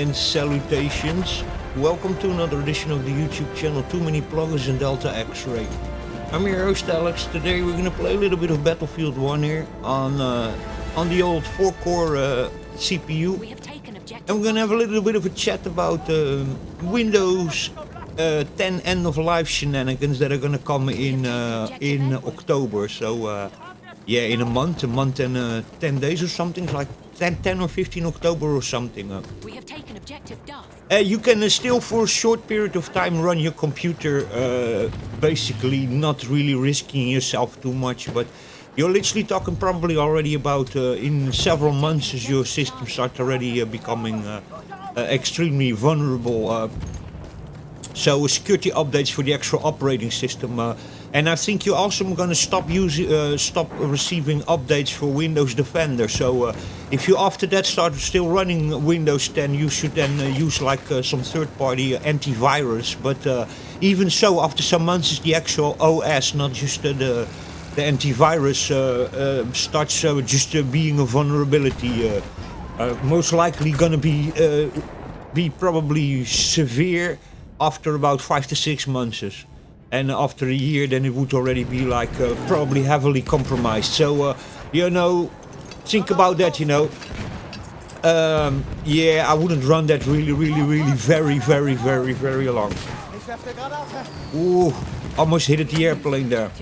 and salutations. Welcome to another edition of the YouTube channel Too Many Plugins in Delta X-Ray. I'm your host Alex. Today we're gonna play a little bit of Battlefield 1 here on the old 4-core CPU. And we're gonna have a little bit of a chat about Windows 10 end of life shenanigans that are gonna come in October. So yeah, in a month and 10 days or something, like 10 or 15 October or something. We have taken objective Duff. You can still for a short period of time run your computer, basically not really risking yourself too much, but you're literally talking probably already about in several months as your system starts already becoming extremely vulnerable. So security updates for the actual operating system. And I think you're also going to stop receiving updates for Windows Defender. So if you after that start still running Windows 10, you should then use like some third-party antivirus. But even so, after some months, the actual OS, not just the antivirus, starts just being a vulnerability. Most likely going to be probably severe after about 5 to 6 months. And after a year, then it would already be like probably heavily compromised. So, you know, think about that, you know. Yeah, I wouldn't run that really very long. Ooh, almost hit the airplane there.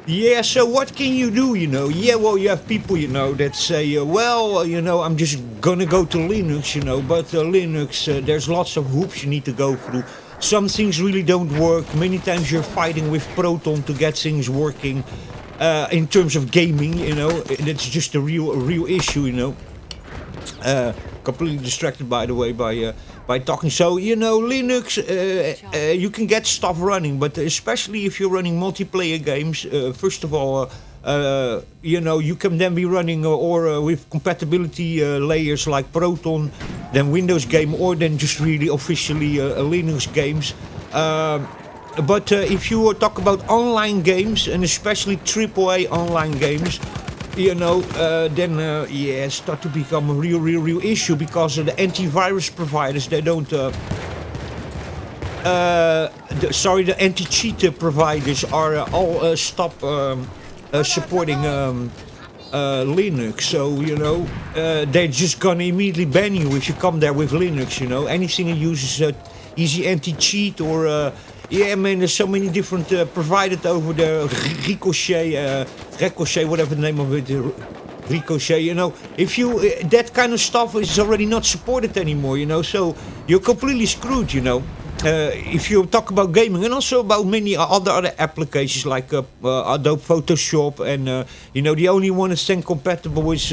Yeah, so what can you do, you know? Yeah, well, you have people, you know, that say, well, you know, I'm just gonna go to Linux, you know, but Linux, there's lots of hoops you need to go through. Some things really don't work. Many times you're fighting with Proton to get things working. In terms of gaming, you know, it's just a real issue, you know. Completely distracted, by the way, by talking. So, you know, Linux, you can get stuff running, but especially if you're running multiplayer games, first of all, you know, you can then be running or with compatibility layers like Proton, then Windows game, or then just really officially Linux games. But if you talk about online games, and especially AAA online games, you know, then yeah, it start to become a real issue, because the antivirus providers, they don't the anti-cheat providers are all stop supporting Linux. So, you know, they're just gonna immediately ban you if you come there with Linux, you know. Anything that uses easy anti-cheat or yeah, man, there's so many different provided over there. Ricochet, whatever the name of it, Ricochet, you know. If you, that kind of stuff is already not supported anymore, you know. So you're completely screwed, you know. If you talk about gaming, and also about many other applications like Adobe Photoshop, and you know, the only one that's then compatible is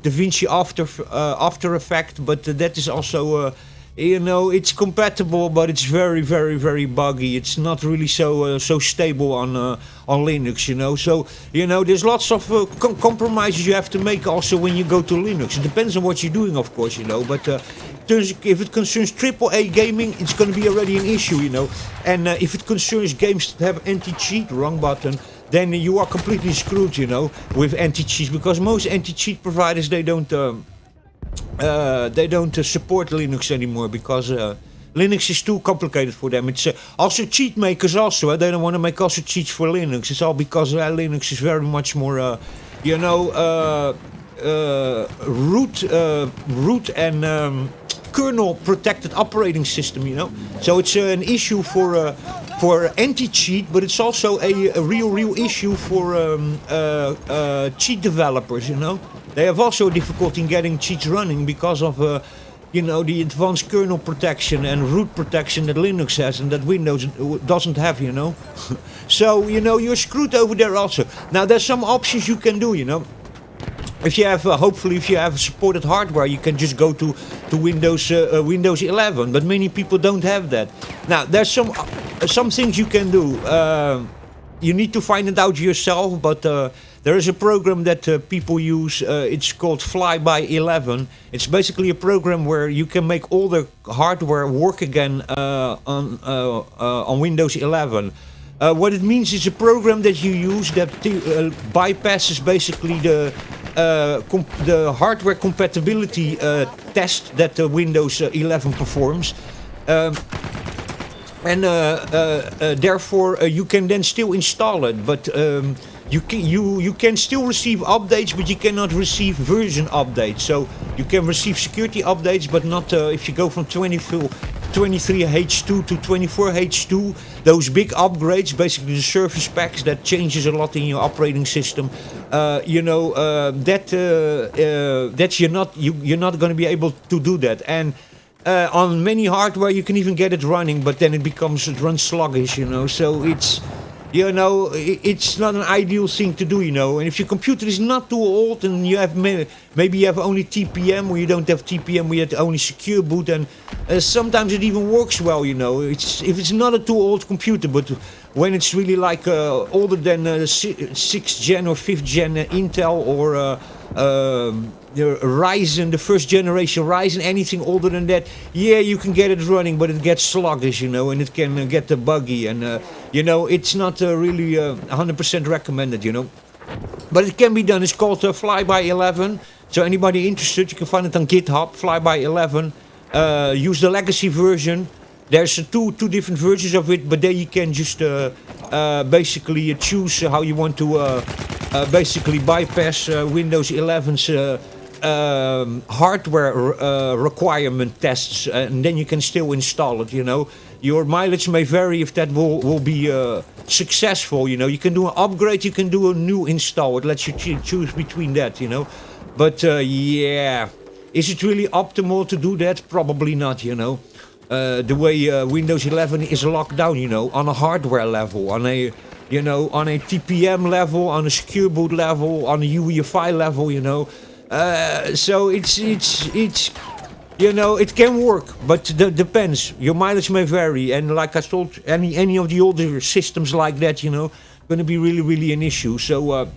DaVinci After Effects, but that is also you know, it's compatible, but it's very buggy. It's not really so stable on Linux, you know. So, you know, there's lots of compromises you have to make also when you go to Linux. It depends on what you're doing, of course, you know. But if it concerns AAA gaming, it's going to be already an issue, you know. And if it concerns games that have anti-cheat, wrong button, then you are completely screwed, you know, with anti-cheats, because most anti-cheat providers, they don't support Linux anymore, because Linux is too complicated for them. It's also cheat makers also. They don't want to make also cheats for Linux. It's all because Linux is very much more, you know, root and kernel protected operating system. You know, so it's an issue for anti-cheat, but it's also a real issue for cheat developers. You know. They have also difficulty in getting cheats running because of, you know, the advanced kernel protection and root protection that Linux has and that Windows doesn't have, you know. So, you know, you're screwed over there also. Now, there's some options you can do, you know. If you have, hopefully, if you have supported hardware, you can just go to Windows 11. But many people don't have that. Now, there's some things you can do. You need to find it out yourself, but there is a program that people use. It's called Flyby 11. It's basically a program where you can make all the hardware work again on Windows 11. What it means is a program that you use that bypasses basically the hardware compatibility test that Windows 11 performs. Therefore you can then still install it, but you can still receive updates, but you cannot receive version updates. So you can receive security updates, but not if you go from 23H2 to 24H2. Those big upgrades, basically the service packs that changes a lot in your operating system. That you're not going to be able to do that. And on many hardware you can even get it running, but then it runs sluggish, so it's not an ideal thing to do, and if your computer is not too old and you have maybe you have only TPM, or you don't have TPM, we have only secure boot, and sometimes it even works well, if it's not a too old computer, but when it's really like older than 6th gen or 5th gen Intel or Ryzen, the first generation Ryzen, anything older than that, yeah, you can get it running, but it gets sluggish, and it can get buggy, and it's not really 100% recommended, but it can be done. It's called Flyby 11. So anybody interested, you can find it on GitHub. Flyby 11. Use the legacy version. There's two different versions of it, but there you can just basically choose how you want to basically bypass Windows 11's hardware requirement tests, and then you can still install it. Your mileage may vary if that will be successful. You can do an upgrade, you can do a new install. It lets you choose between that. But yeah, is it really optimal to do that? Probably not. The way Windows 11 is locked down. On a hardware level, on a TPM level, on a secure boot level, on a UEFI level. So it's it can work, but depends. Your mileage may vary, and like I told, any of the older systems like that, going to be really an issue. So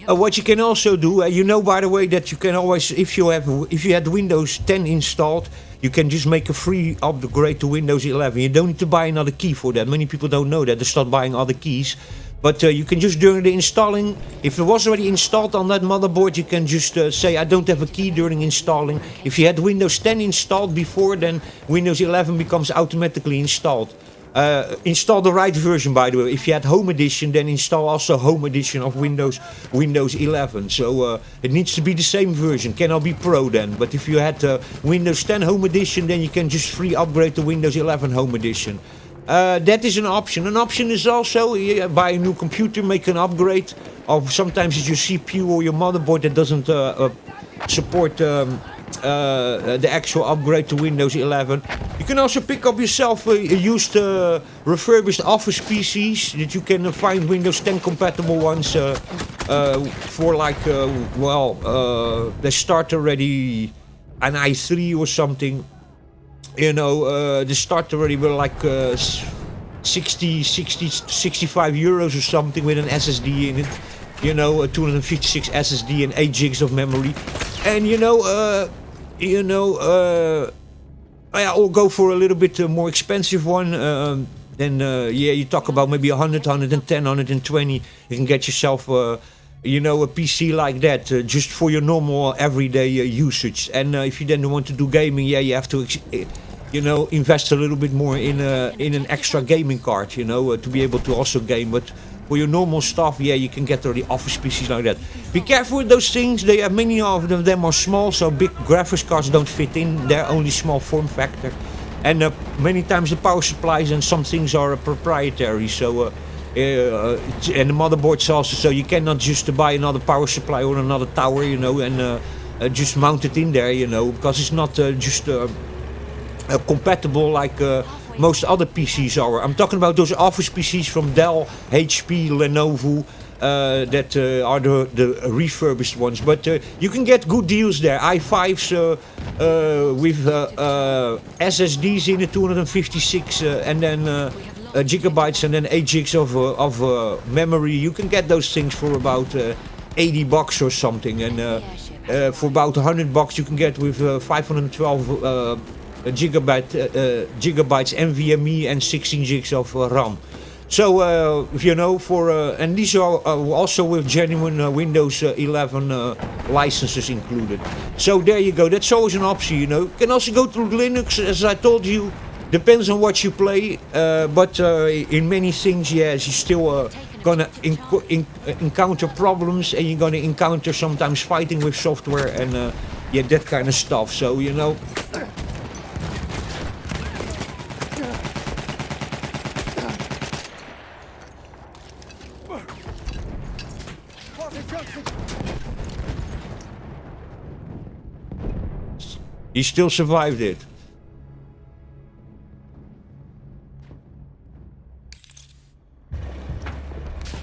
what you can also do, by the way, that you can always, if you had Windows 10 installed, you can just make a free upgrade to Windows 11. You don't need to buy another key for that. Many people don't know that. They start buying other keys. But you can just, during the installing, if it was already installed on that motherboard, you can just say, I don't have a key during installing. If you had Windows 10 installed before, then Windows 11 becomes automatically installed. Install the right version, by the way. If you had Home Edition, then install also Home Edition of Windows 11. So it needs to be the same version. Cannot be Pro then. But if you had Windows 10 Home Edition, then you can just free upgrade to Windows 11 Home Edition. That is an option. An option is also buy a new computer, make an upgrade. Or sometimes it's your CPU or your motherboard that doesn't support the actual upgrade to Windows 11. You can also pick up yourself used refurbished Office PCs that you can find Windows 10 compatible ones for like they start already an i3 or something. They start already with like 60, 65 euros or something with an SSD in it. 256 SSD and 8 gigs of memory. And I'll go for a little bit more expensive one. Then you talk about maybe 100, 110, 120. You can get yourself a PC like that just for your normal everyday usage. And if you then want to do gaming, you have to invest a little bit more in an extra gaming card, to be able to also game. But for your normal stuff, you can get already Office PCs like that. Be careful with those things. They have many of them are small, so big graphics cards don't fit in. They're only small form factor, and many times the power supplies and some things are proprietary. So and the motherboards also. So you cannot just buy another power supply or another tower, and just mount it in there, because it's not just compatible like most other PCs are. I'm talking about those Office PCs from Dell, HP, Lenovo, that are the refurbished ones. But you can get good deals there. i5s with SSDs in it, 256 and then gigabytes and then 8 gigs of memory. You can get those things for about $80 or something. And for about $100 you can get with 512 gigabytes NVMe and 16 gigs of RAM. So you know, for and these are also with genuine Windows 11 licenses included. So there you go. That's always an option. You know, you can also go through Linux, as I told you. Depends on what you play, but in many things, yes, you're still gonna encounter problems, and you're gonna encounter sometimes fighting with software and yeah, that kind of stuff. So you know. He still survived it.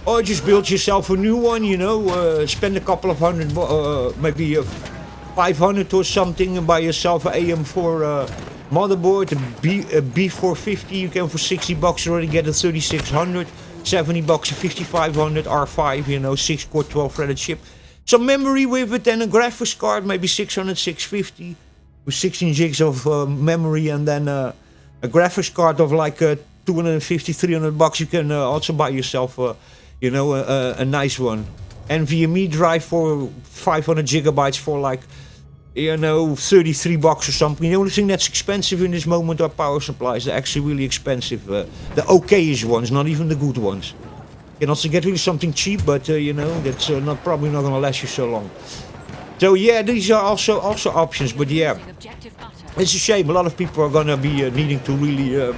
Or just build yourself a new one, you know, spend a couple of hundred, maybe 500 or something, and buy yourself an AM4 motherboard, a B450, you can for $60 already get a 3600, $70 a 5500 R5, you know, 6-core 12-threaded chip. Some memory with it and a graphics card, maybe 600, 650, with 16 gigs of memory, and then a graphics card of like 250, $300. You can also buy yourself you know, a nice one. NVMe drive for 500 gigabytes for like, you know, $33 or something. The only thing that's expensive in this moment are power supplies. They're actually really expensive. The okay-ish ones, not even the good ones. You can also get really something cheap, but you know, that's probably not going to last you so long. So yeah, these are also options, but yeah, it's a shame. A lot of people are going to be needing to really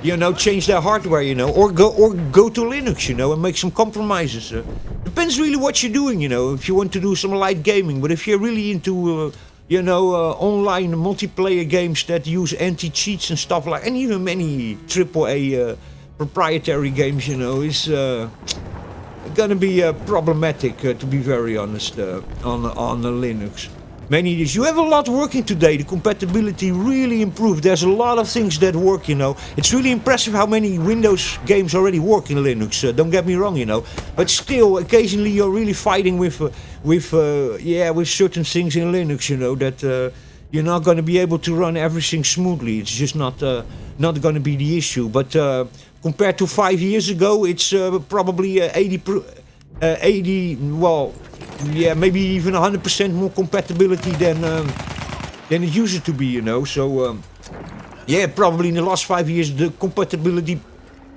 you know, change their hardware, you know, or go to Linux, you know, and make some compromises. Depends really what you're doing, you know. If you want to do some light gaming, but if you're really into, you know, online multiplayer games that use anti-cheats and stuff like, and even many AAA proprietary games, you know, is gonna be problematic, to be very honest, on the Linux. Many years. You have a lot working today. The compatibility really improved. There's a lot of things that work, you know. It's really impressive how many Windows games already work in Linux. Don't get me wrong, you know. But still, occasionally you're really fighting with certain things in Linux, you know, that you're not going to be able to run everything smoothly. It's just not going to be the issue. But compared to 5 years ago, it's probably 80. Well. Yeah, maybe even 100% more compatibility than it used to be, you know. So, yeah, probably in the last 5 years the compatibility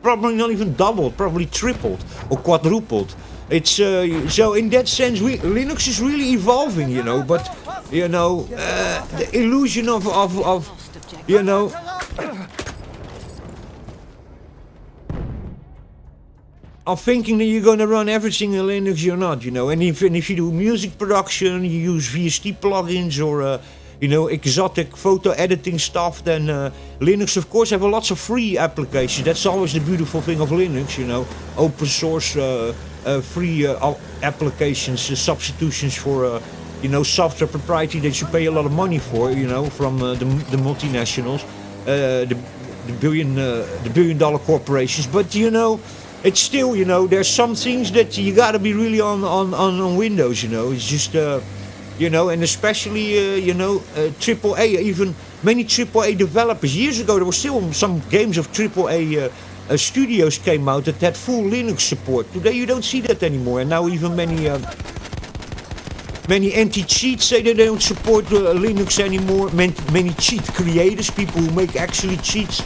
probably not even doubled, probably tripled or quadrupled. It's so in that sense, Linux is really evolving, you know. But you know, the illusion of you know. Of thinking that you're gonna run everything in Linux, you're not, you know. And if you do music production, you use VST plugins or you know, exotic photo editing stuff, then Linux, of course, have lots of free applications. That's always the beautiful thing of Linux, you know. Open source, free applications, substitutions for you know, software proprietary that you pay a lot of money for, you know, from the multinationals, the billion-dollar corporations. But you know. It's still, you know, there's some things that you gotta be really on Windows, you know. It's just, you know, and especially, you know, AAA, even many AAA developers. Years ago, there were still some games of AAA studios came out that had full Linux support. Today, you don't see that anymore. And now even many anti-cheats say that they don't support Linux anymore. Many cheat creators, people who make actually cheats.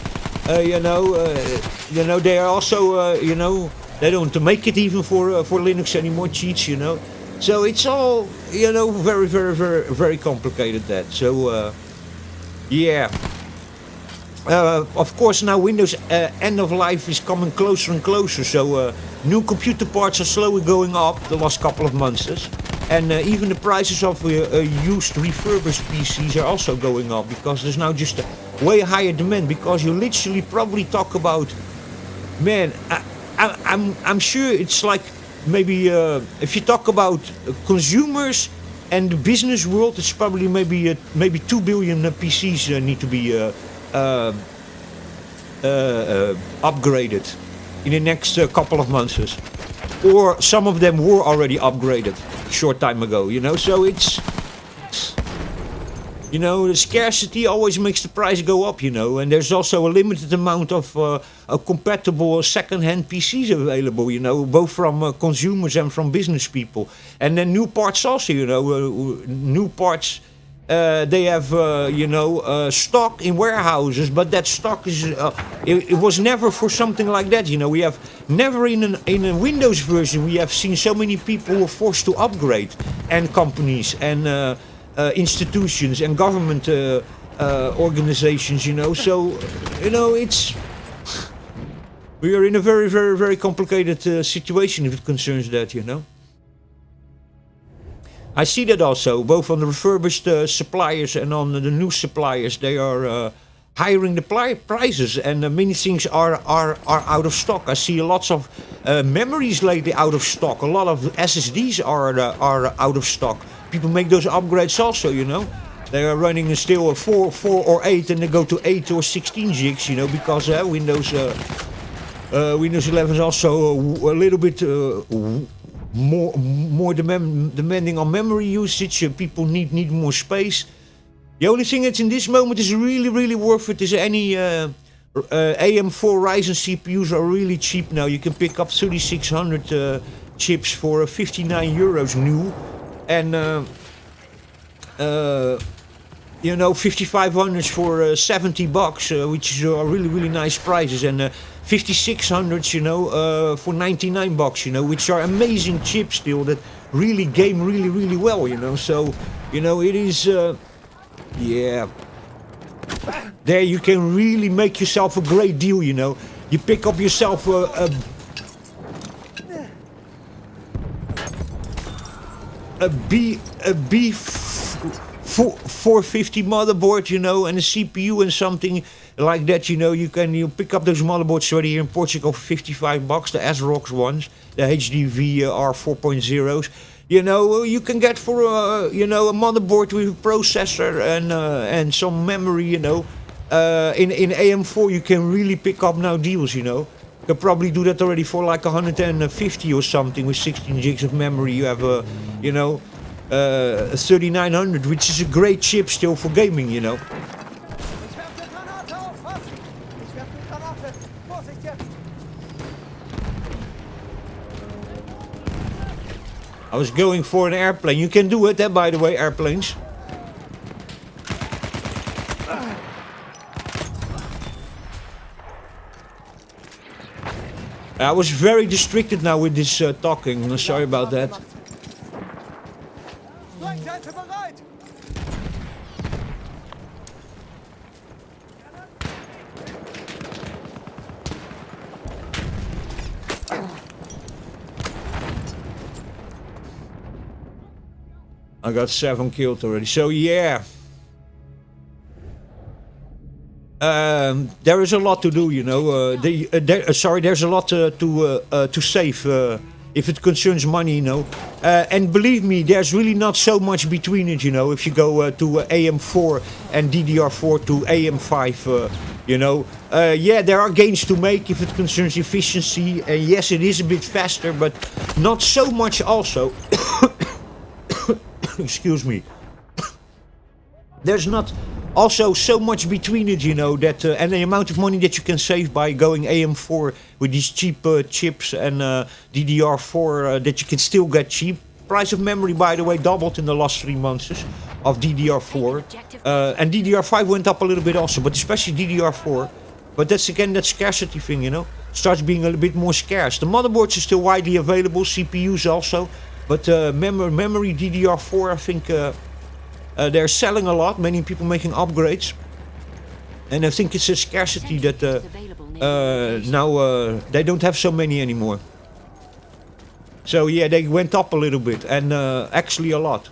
You know, they are also, you know, they don't make it even for Linux anymore, cheats, you know. So it's all, you know, very, very, very, very complicated that. So, yeah. Of course, now Windows end of life is coming closer and closer. So new computer parts are slowly going up the last couple of months. And even the prices of used refurbished PCs are also going up because there's now just a way higher demand. Because you literally probably talk about, man, I'm sure it's like maybe if you talk about consumers and the business world, it's probably maybe 2 billion PCs need to be upgraded in the next couple of months. Or some of them were already upgraded short time ago, you know. So it's You know, the scarcity always makes the price go up, you know, and there's also a limited amount of compatible second-hand PCs available, you know, both from consumers and from business people. And then new parts also, you know, new parts, they have, you know, stock in warehouses, but that stock is, it was never for something like that, you know. We have never in a Windows version, we have seen so many people who were forced to upgrade, and companies, and institutions and government organizations, you know. So, you know, we are in a very, very, very complicated situation if it concerns that, you know. I see that also, both on the refurbished suppliers and on the new suppliers. They are hiring the prices, and many things are out of stock. I see lots of memories lately out of stock. A lot of SSDs are out of stock. People make those upgrades also, you know. They are running still a 4 or 8, and they go to 8 or 16 gigs, you know, because Windows 11 is also a little bit more demanding on memory usage. People need more space. The only thing that's in this moment is really, really worth it is any AM4 Ryzen CPUs are really cheap now. You can pick up 3600 chips for 59 euros new. And, you know, 5500s for 70 bucks, which are really, really nice prices. And 5600s, you know, for 99 bucks, you know, which are amazing chips still that really game really, really well, you know. So, you know, it is, yeah. There you can really make yourself a great deal, you know. You pick up yourself a B450 motherboard, you know, and a CPU and something like that, you know. You pick up those motherboards already here in Portugal for 55 bucks, the ASRock ones, the HDV R4.0s. You know, you can get for you know, a motherboard with a processor and some memory, you know. In AM4 you can really pick up now deals, you know. You can probably do that already for like 150 or something with 16 gigs of memory. You have you know, a 3900, which is a great chip still for gaming, you know. I was going for an airplane. You can do it, by the way, airplanes. I was very distracted now with this talking. Sorry about that. I got 7 killed already. So yeah. There is a lot to do, you know. There's a lot to save if it concerns money, you know. And believe me, there's really not so much between it, you know. If you go to AM4 and DDR4 to AM5, you know. Yeah, there are gains to make if it concerns efficiency. And yes, it is a bit faster, but not so much also. Excuse me. There's not also so much between it, you know, that and the amount of money that you can save by going AM4 with these cheap chips and DDR4 that you can still get cheap. Price of memory, by the way, doubled in the last 3 months of DDR4. And DDR5 went up a little bit also, but especially DDR4. But that's again that scarcity thing, you know. Starts being a little bit more scarce. The motherboards are still widely available, CPUs also. But memory DDR4, I think they're selling a lot. Many people making upgrades. And I think it's a scarcity that now they don't have so many anymore. So yeah, they went up a little bit. And actually a lot.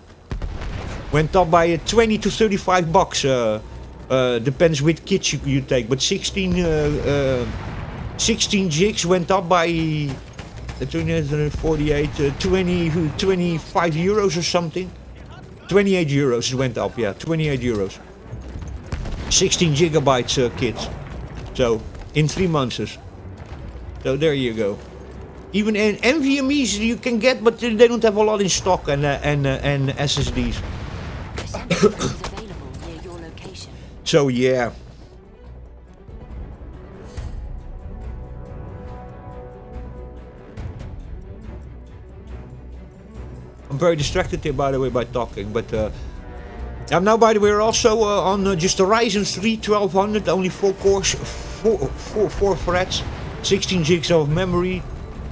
Went up by 20 to 35 bucks. Depends which kit you take. But 16 gigs went up by 248, 25 euros or something. 28 euros it went up, yeah, 28 euros. 16 gigabytes kits. So, in 3 months. So, there you go. Even NVMe's you can get, but they don't have a lot in stock and SSDs. So yeah. I'm very distracted here, by the way, by talking, but and now, by the way, we're also on just a Ryzen 3 1200, only 4 cores, 4 threads, 16 gigs of memory,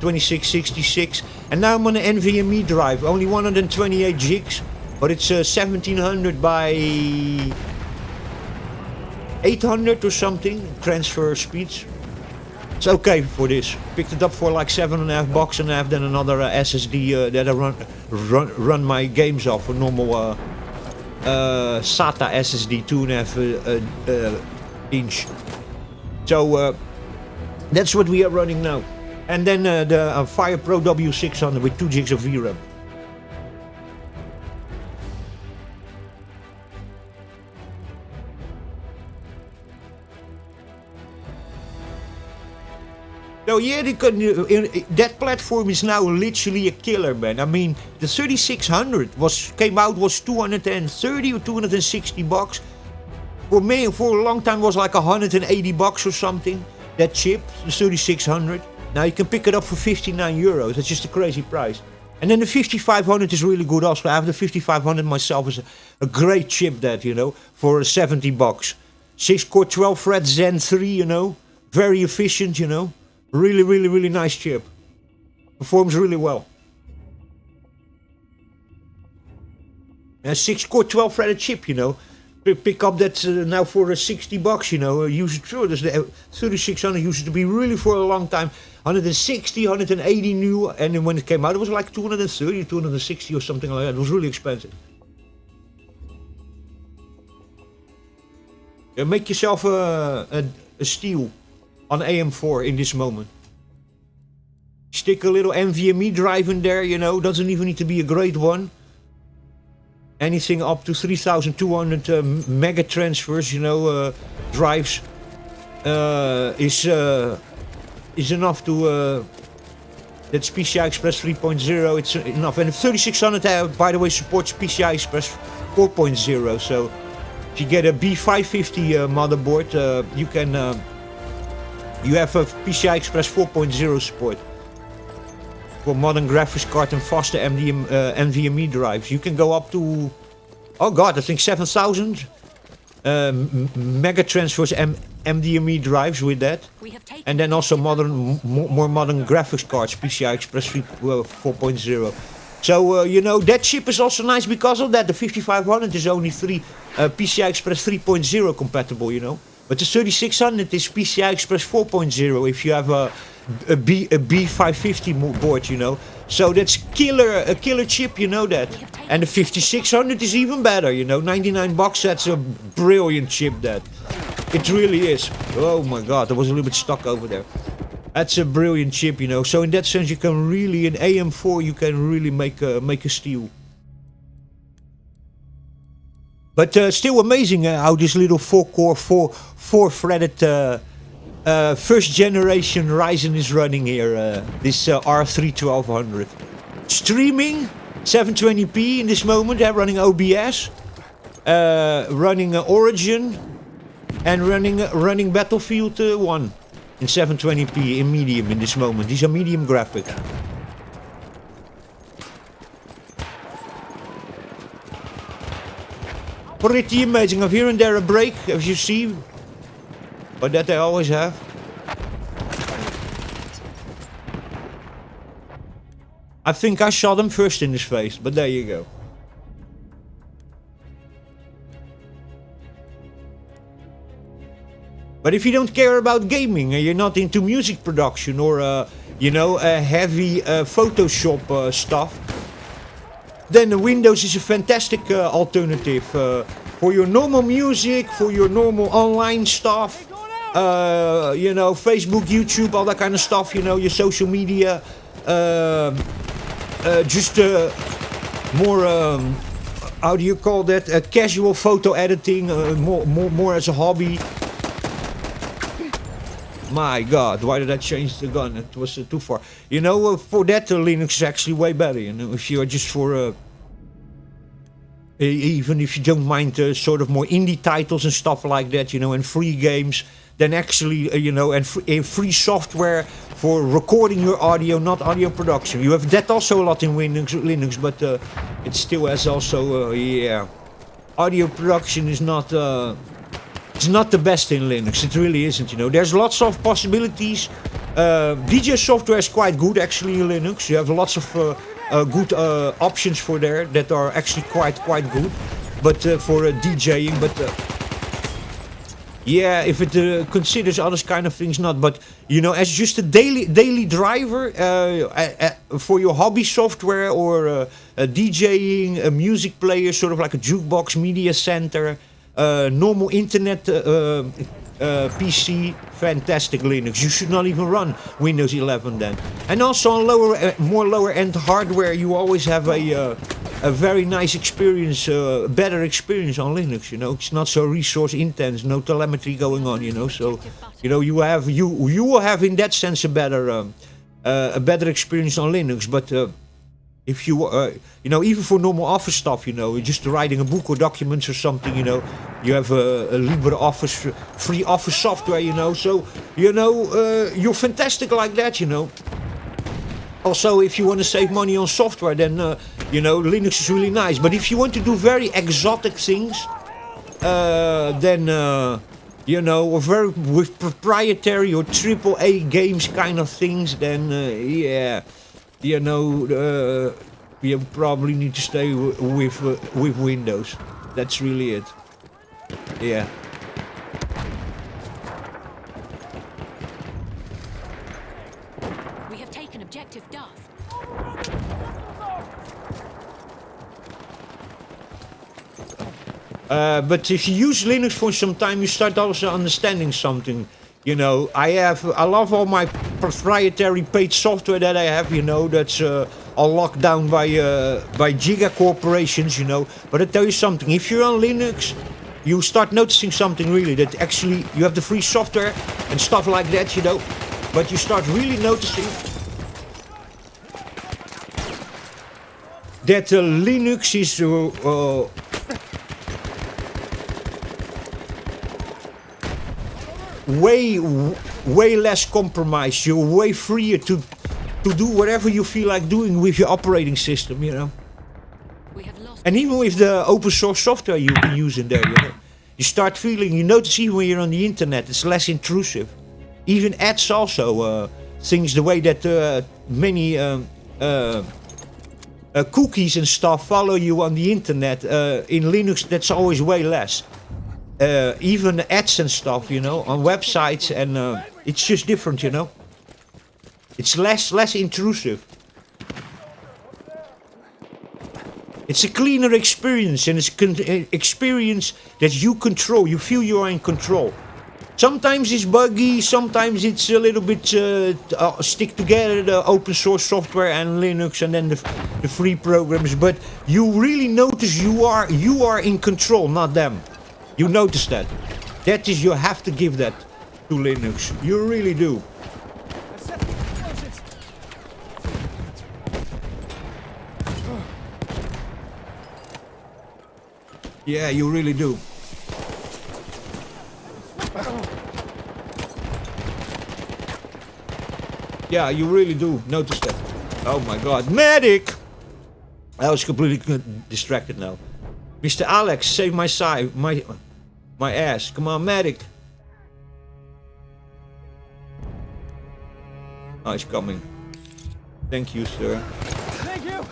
2666, and now I'm on an NVMe drive, only 128 gigs, but it's 1700 by 800 or something, transfer speeds. It's okay for this. Picked it up for like $7.5 and a half, then another SSD that I run my games off, a normal SATA SSD, 2.5 inch. So that's what we are running now. And then the Fire Pro W600 with 2 gigs of VRAM. So yeah, that platform is now literally a killer, man. I mean, the 3600 came out was 230 or 260 bucks. For me, for a long time, was like 180 bucks or something. That chip, the 3600. Now you can pick it up for 59 euros. That's just a crazy price. And then the 5500 is really good also. I have the 5500 myself. Is a great chip, that, you know, for 70 bucks. 6-core 12-thread Zen 3, you know, very efficient, you know. Really, really, really nice chip. Performs really well. A 6-core 12-threaded chip, you know. Pick up that now for 60 bucks, you know. Use it through. There's the 3600 used to be really for a long time. 160, 180 new. And then when it came out, it was like 230, 260 or something like that. It was really expensive. Make yourself a steal on AM4 in this moment. Stick a little NVMe drive in there, you know, doesn't even need to be a great one. Anything up to 3200 mega transfers, you know, drives is enough to. That's PCI Express 3.0. It's enough, and the 3600 by the way supports PCI Express 4.0. So if you get a B550 motherboard, you can. You have a PCI Express 4.0 support for modern graphics card and faster NVMe drives. You can go up to, oh god, I think 7000 mega transfers NVMe drives with that. And then also modern, more modern graphics cards, PCI Express 4.0. So, you know, that chip is also nice because of that. The 5500 is only PCI Express 3.0 compatible, you know. But the 3600 is PCI Express 4.0 if you have a B550 board, you know. So that's a killer chip, you know that. And the 5600 is even better, you know. 99 bucks, that's a brilliant chip, that. It really is. Oh my god, I was a little bit stuck over there. That's a brilliant chip, you know. So in that sense, you can really, in AM4, you can really make a steal. But still amazing how this little 4-core, 4-threaded first generation Ryzen is running here. This R3 1200. Streaming 720p in this moment. Running OBS, running Origin, and running Battlefield 1 in 720p in medium in this moment. These are medium graphics. Pretty amazing. I've here and there a break, as you see, but that I always have. I think I shot him first in his face, but there you go. But if you don't care about gaming and you're not into music production or, you know, heavy Photoshop stuff, then the Windows is a fantastic alternative for your normal music, for your normal online stuff, you know, Facebook, YouTube, all that kind of stuff, you know, your social media, just more, how do you call that, casual photo editing, more as a hobby. My god, why did I change the gun? It was too far. You know, for that Linux is actually way better, you know, if you are just for even if you don't mind sort of more indie titles and stuff like that, you know, and free games, then actually, you know, and free software for recording your audio, not audio production. You have that also a lot in Linux, but it still has also, yeah, audio production is not. It's not the best in Linux. It really isn't. You know, there's lots of possibilities. DJ software is quite good actually in Linux. You have lots of good options for there that are actually quite good. But for DJing, but yeah, if it considers other kind of things, not. But you know, as just a daily driver for your hobby software or DJing, a music player, sort of like a jukebox, media center. Normal internet PC, fantastic Linux. You should not even run Windows 11 then. And also on more lower end hardware, you always have a very nice experience, better experience on Linux. You know, it's not so resource intense, no telemetry going on. You know, so you know you will have in that sense a better experience on Linux, but. If you, you know, even for normal office stuff, you know, just writing a book or documents or something, you know, you have a LibreOffice, free office software, you know, so, you know, you're fantastic like that, you know. Also, if you want to save money on software, then, you know, Linux is really nice. But if you want to do very exotic things, then, you know, with proprietary or AAA games kind of things, then, yeah. You know, you probably need to stay with Windows. That's really it. Yeah. We have taken objective Duff. But if you use Linux for some time, you start also understanding something. You know, I love all my proprietary paid software that I have, you know, that's all locked down by giga corporations, you know. But I tell you something, if you're on Linux, you start noticing something really, that actually you have the free software and stuff like that, you know. But you start really noticing that Linux is way less compromised. You're way freer to do whatever you feel like doing with your operating system, you know. And even with the open source software you can use in there, you know, you start feeling, you notice even when you're on the internet, it's less intrusive. Even ads also, things the way that many cookies and stuff follow you on the internet. In Linux, that's always way less. Even ads and stuff, you know, on websites, and it's just different, you know. It's less intrusive. It's a cleaner experience, and it's an experience that you control. You feel you are in control. Sometimes it's buggy, sometimes it's a little bit stick together, the open source software and Linux, and then the free programs. But you really notice you are in control, not them. You notice that. That is, you have to give that to Linux. You really do. Yeah, you really do. Yeah, you really do notice that. Oh my god. Medic! I was completely distracted now. Mr. Alex, save my side, my ass. Come on, medic. Oh, he's coming. Thank you, sir. Thank you.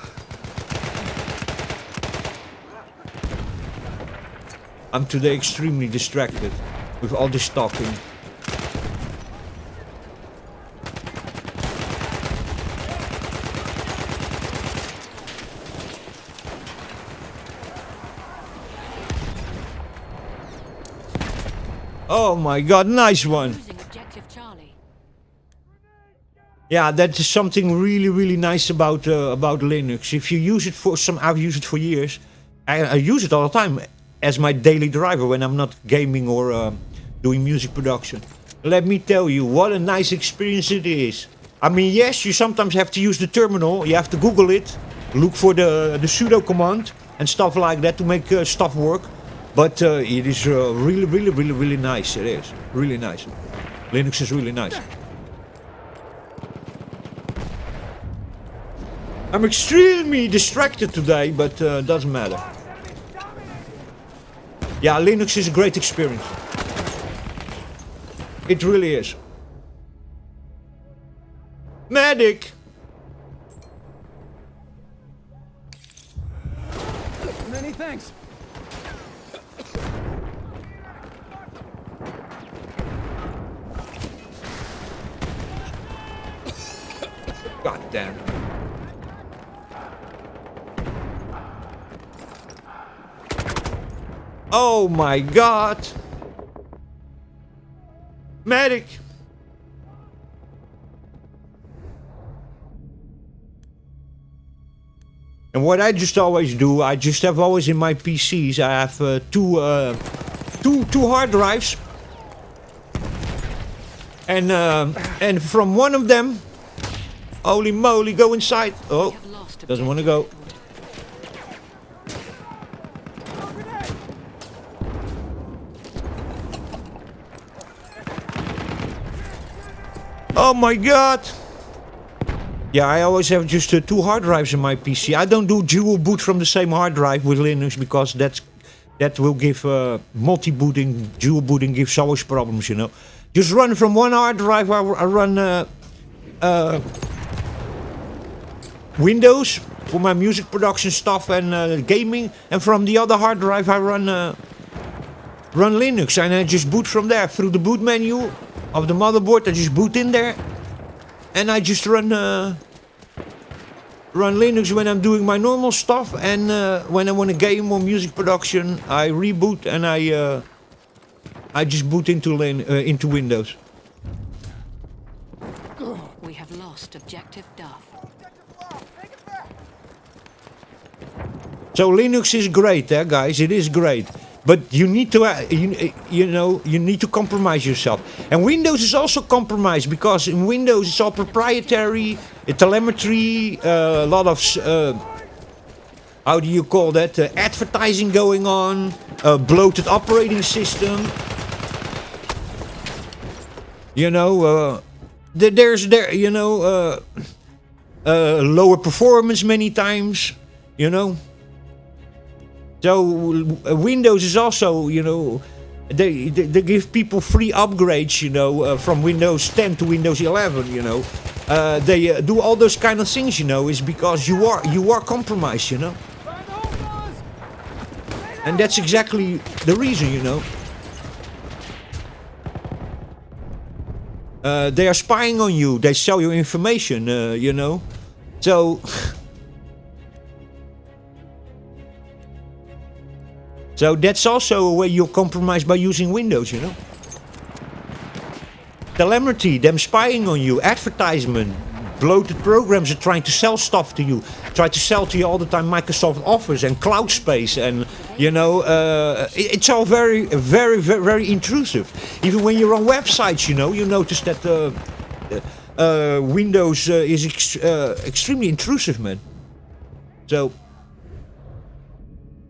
I'm today extremely distracted with all this talking. Oh my god, nice one. Yeah, that is something really nice about Linux. If you use it for I've used it for years. I use it all the time as my daily driver when I'm not gaming or doing music production. Let me tell you, what a nice experience it is. I mean, yes, you sometimes have to use the terminal. You have to Google it, look for the sudo command, and stuff like that to make stuff work. But it is really, really, really, really nice. It is really nice. Linux is really nice. I'm extremely distracted today, but doesn't matter. Yeah, Linux is a great experience. It really is. Medic! Many thanks. God damn. Oh my god. Medic. And what I just always do, I just have always in my PCs, I have two hard drives. And from one of them, holy moly, go inside. Oh, doesn't want to go. Oh my god! Yeah, I always have just two hard drives in my PC. I don't do dual boot from the same hard drive with Linux because that will give multi-booting, dual booting gives always problems, you know. Just run from one hard drive. I run Windows for my music production stuff and gaming, and from the other hard drive I run Linux, and I just boot from there through the boot menu of the motherboard. I just boot in there, and I just run Linux when I'm doing my normal stuff, and when I want to game or music production, I reboot and I just boot into Windows. We have lost objective Duff. So Linux is great, guys. It is great. But you need to, you need to compromise yourself. And Windows is also compromised because in Windows it's all proprietary, telemetry, a lot of, how do you call that, advertising going on, bloated operating system. You know, lower performance many times, you know. So Windows is also, you know, they give people free upgrades, you know, from Windows 10 to Windows 11, you know. They do all those kind of things, you know, is because you are compromised, you know. And that's exactly the reason, you know. They are spying on you. They sell you information, you know. So So that's also a way you're compromised by using Windows, you know. Telemetry, them spying on you, advertisement, bloated programs are trying to sell stuff to you, try to sell to you all the time Microsoft Office and cloud space, and you know, it's all very, very, very, very intrusive. Even when you're on websites, you know, you notice that Windows is extremely intrusive, man. So.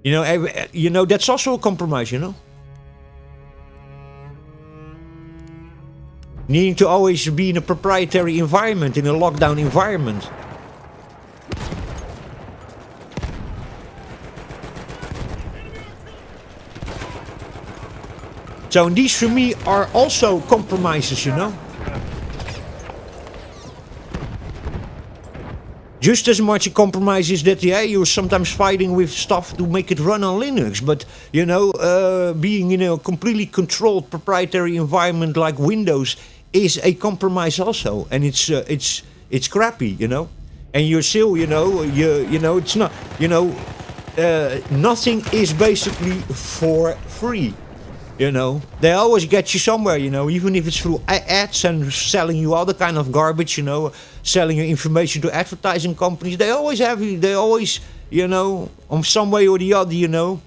You know, that's also a compromise, you know. Needing to always be in a proprietary environment, in a lockdown environment. So these for me are also compromises, you know. Just as much a compromise is that, yeah, you're sometimes fighting with stuff to make it run on Linux. But, you know, being in a completely controlled proprietary environment like Windows is a compromise also. And it's crappy, you know. And you're still, you know, it's not, you know, nothing is basically for free. You know, they always get you somewhere, you know, even if it's through ads and selling you other kind of garbage, you know, selling your information to advertising companies. They always have you, they always, you know, on some way or the other, you know.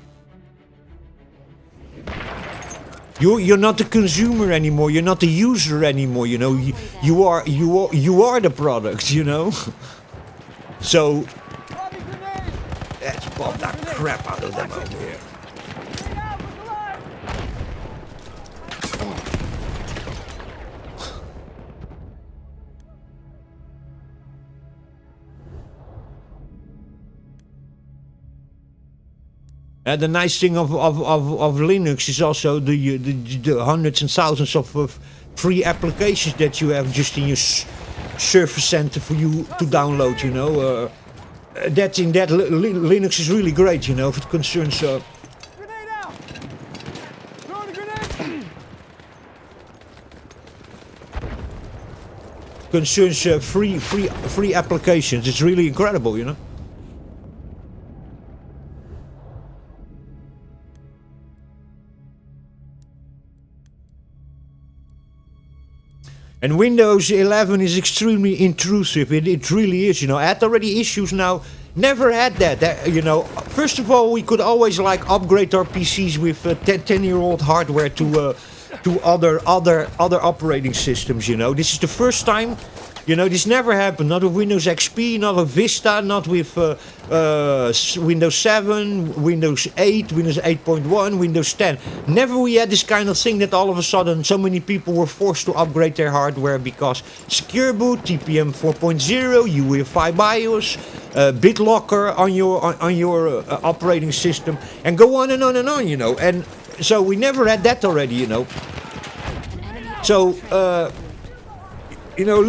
You're not the consumer anymore, you're not the user anymore, you know, you are the product, you know. So, that's pop that crap out of them over here. The nice thing of Linux is also the hundreds and thousands of free applications that you have just in your Surface Center for you to download, you know. Linux is really great, you know, if it concerns... Grenade out! Throwing a grenade! concerns free applications. It's really incredible, you know. And Windows 11 is extremely intrusive. It really is, you know. I had already issues now. Never had that, you know. First of all, we could always like upgrade our PCs with 10-year-old hardware to other operating systems, you know. This is the first time, you know, this never happened. Not with Windows XP, not with Vista, not with Windows 7, Windows 8, Windows 8.1, Windows 10. Never we had this kind of thing that all of a sudden so many people were forced to upgrade their hardware because Secure Boot, TPM 4.0, UEFI BIOS, BitLocker on your operating system, and go on and on and on, you know. And so we never had that already, you know. So, you know,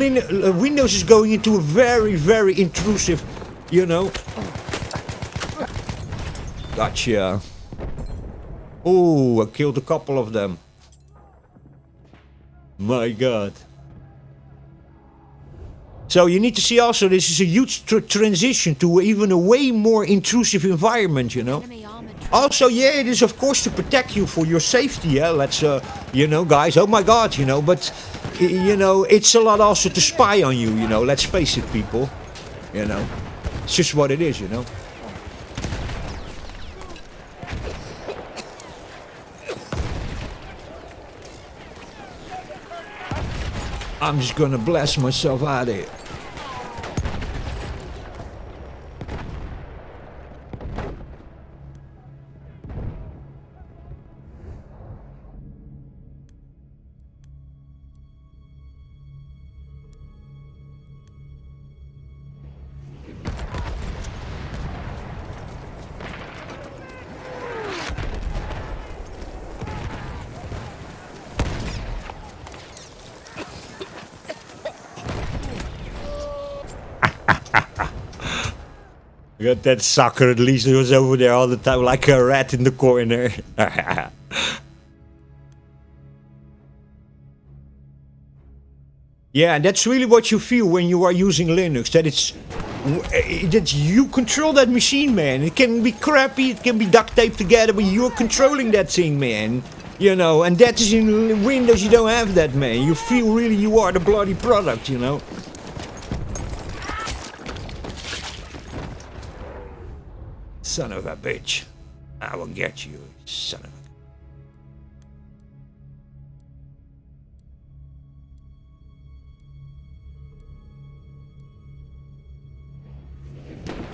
Windows is going into a very, very intrusive, you know. Gotcha. Oh, I killed a couple of them. My God. So you need to see also this is a huge transition to even a way more intrusive environment, you know. Also, yeah, it is of course to protect you for your safety, yeah. Let's, you know, guys, oh my God, you know, but, you know, it's a lot also to spy on you, you know. Let's face it, people, you know. It's just what it is, you know. I'm just gonna blast myself out of here. Got that sucker, at least he was over there all the time like a rat in the corner. Yeah, and that's really what you feel when you are using Linux, that it's that you control that machine, man. It can be crappy, it can be duct taped together, but you're controlling that thing, man. You know, and that is in Windows, you don't have that, man. You feel really you are the bloody product, you know. Son of a bitch. I will get you, son of a...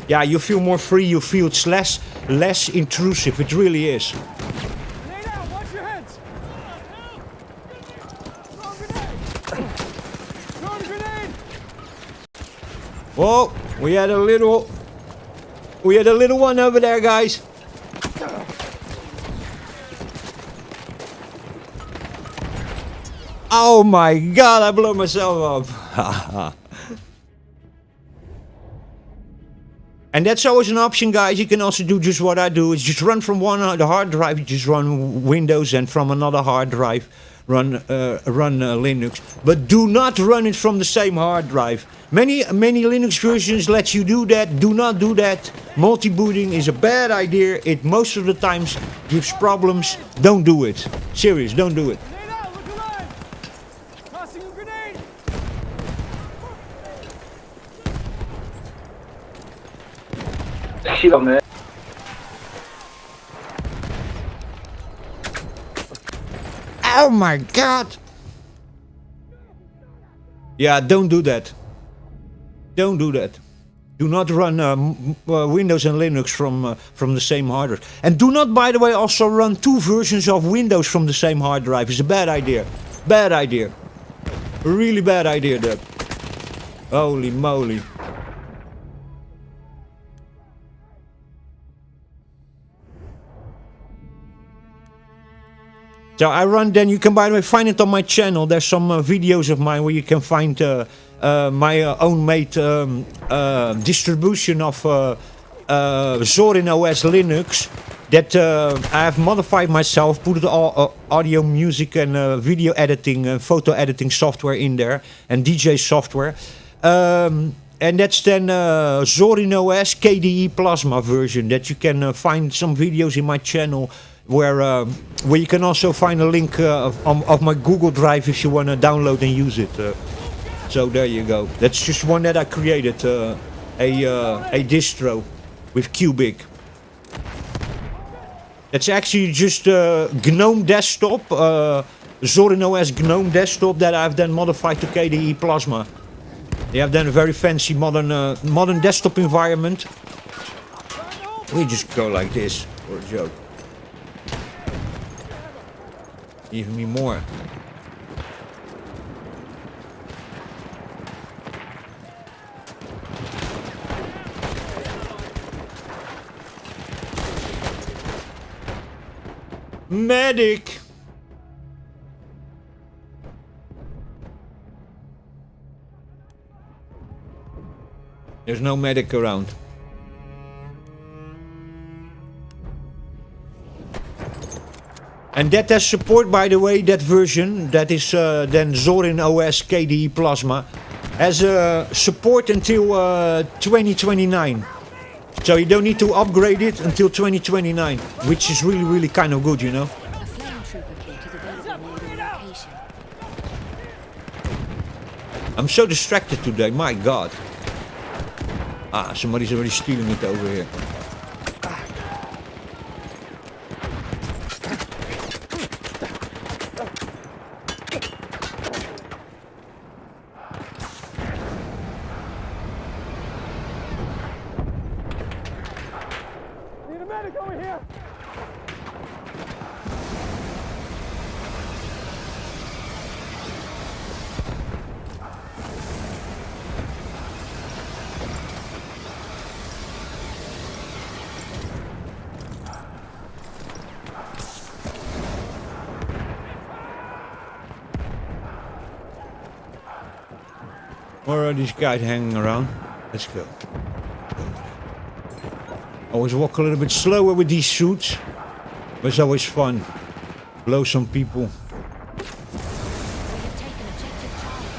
Yeah, you feel more free, you feel it's less intrusive, it really is. Grenade out! Watch your heads! Throwing a grenade! Whoa, we had a little one over there, guys. Oh my God, I blew myself up. And that's always an option, guys. You can also do just what I do. It's just run from the hard drive. You just run Windows, and from another hard drive, run Linux. But do not run it from the same hard drive. Many Linux versions let you do that. Do not do that. Multi-booting is a bad idea. It most of the times gives problems. Don't do it. Serious, don't do it. Grenade out! Look alive! Tossing a grenade! Oh my God. Yeah, don't do that. Don't do that. Do not run Windows and Linux from the same hard drive. And do not, by the way, also run 2 versions of Windows from the same hard drive. It's a bad idea. Bad idea. Really bad idea, that. Holy moly. So I run, then you can, by the way, find it on my channel. There's some videos of mine where you can find my own made distribution of Zorin OS Linux that I have modified myself, put all audio, music and video editing, photo editing software in there, and DJ software. And that's then Zorin OS KDE Plasma version that you can find some videos in my channel where you can also find a link of my Google Drive if you want to download and use it. So there you go. That's just one that I created, a distro with Cubic. It's actually just GNOME desktop, Zorin OS GNOME desktop that I've then modified to KDE Plasma. They have then a very fancy modern desktop environment. We just go like this for a joke. Even me more. Medic! There's no medic around. And that has support, by the way, that version, that is then Zorin OS KDE Plasma, has support until 2029. So you don't need to upgrade it until 2029, which is really, really kind of good, you know. A flame trooper kit is available near the location. I'm so distracted today, my god. Ah, somebody's already stealing it over here. Need a medic over here. Where are these guys hanging around? Let's go. Always walk a little bit slower with these suits, but it's always fun. Blow some people. We have taken objective Charlie.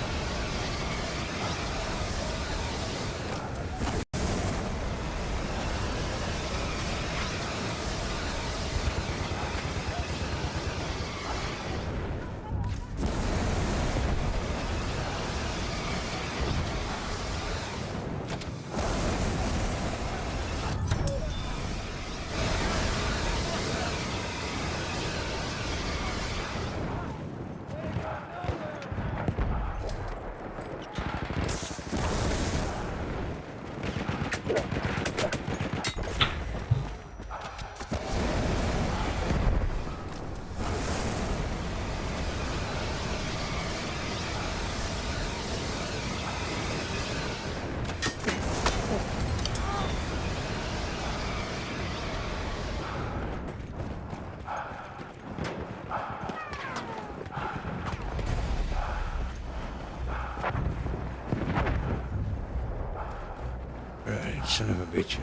Right, son of a bitches.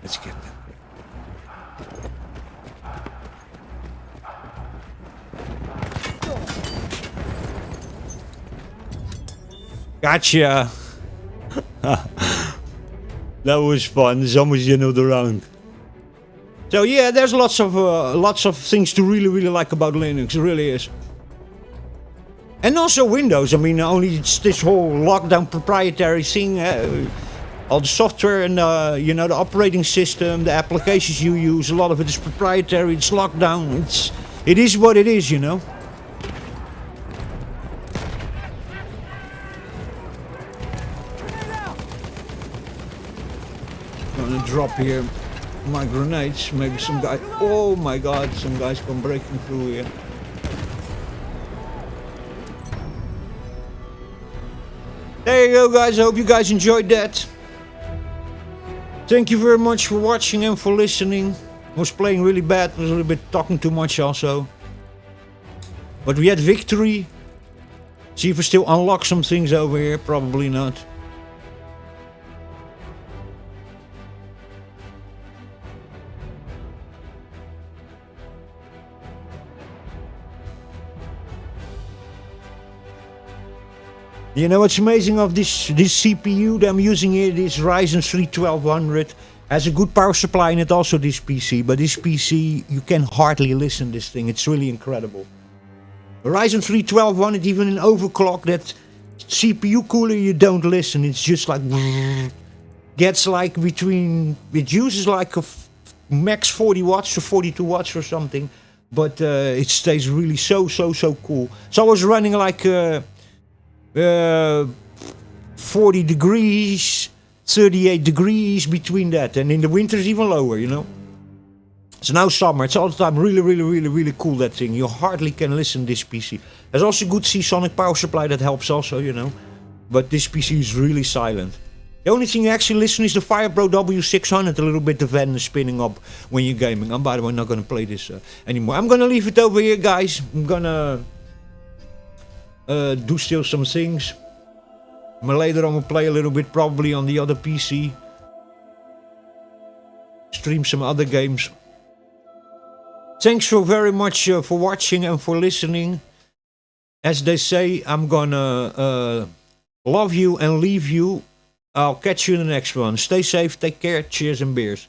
Let's get them. Gotcha! That was fun. Somebody's jiggled around. So yeah, there's lots of things to really like about Linux. It really is. And also Windows. I mean, only it's this whole lockdown proprietary thing. All the software and you know, the operating system, the applications you use, a lot of it is proprietary. It's locked down. It is what it is, you know. drop here my grenades. Maybe some guy. Oh my god, some guys come breaking through here. There you go, guys. I hope you guys enjoyed that. Thank you very much for watching and for listening. I was playing really bad. I was a little bit talking too much also. But we had victory. See if we still unlock some things over here. Probably not. You know what's amazing of this CPU that I'm using here, this Ryzen 3 1200, has a good power supply in it, also this PC. But this PC, you can hardly listen this thing. It's really incredible. The Ryzen 3 1200, even in overclock, that CPU cooler, you don't listen. It's just like gets like between, it uses like a max 40 watts to 42 watts or something, but it stays really so cool. So I was running like 40 degrees, 38 degrees between that, and in the winters even lower, you know. It's now summer, it's all the time really cool, that thing. You hardly can listen this PC. There's also good Seasonic power supply that helps also, you know. But this PC is really silent. The only thing you actually listen is the FirePro W600, a little bit the fan spinning up when you're gaming. I'm by the way not gonna play this anymore. I'm gonna leave it over here, guys. I'm gonna do still some things. Later on we'll play a little bit probably on the other PC. Stream some other games. Thanks so very much for watching and for listening. As they say, I'm gonna love you and leave you. I'll catch you in the next one. Stay safe, take care, cheers and beers.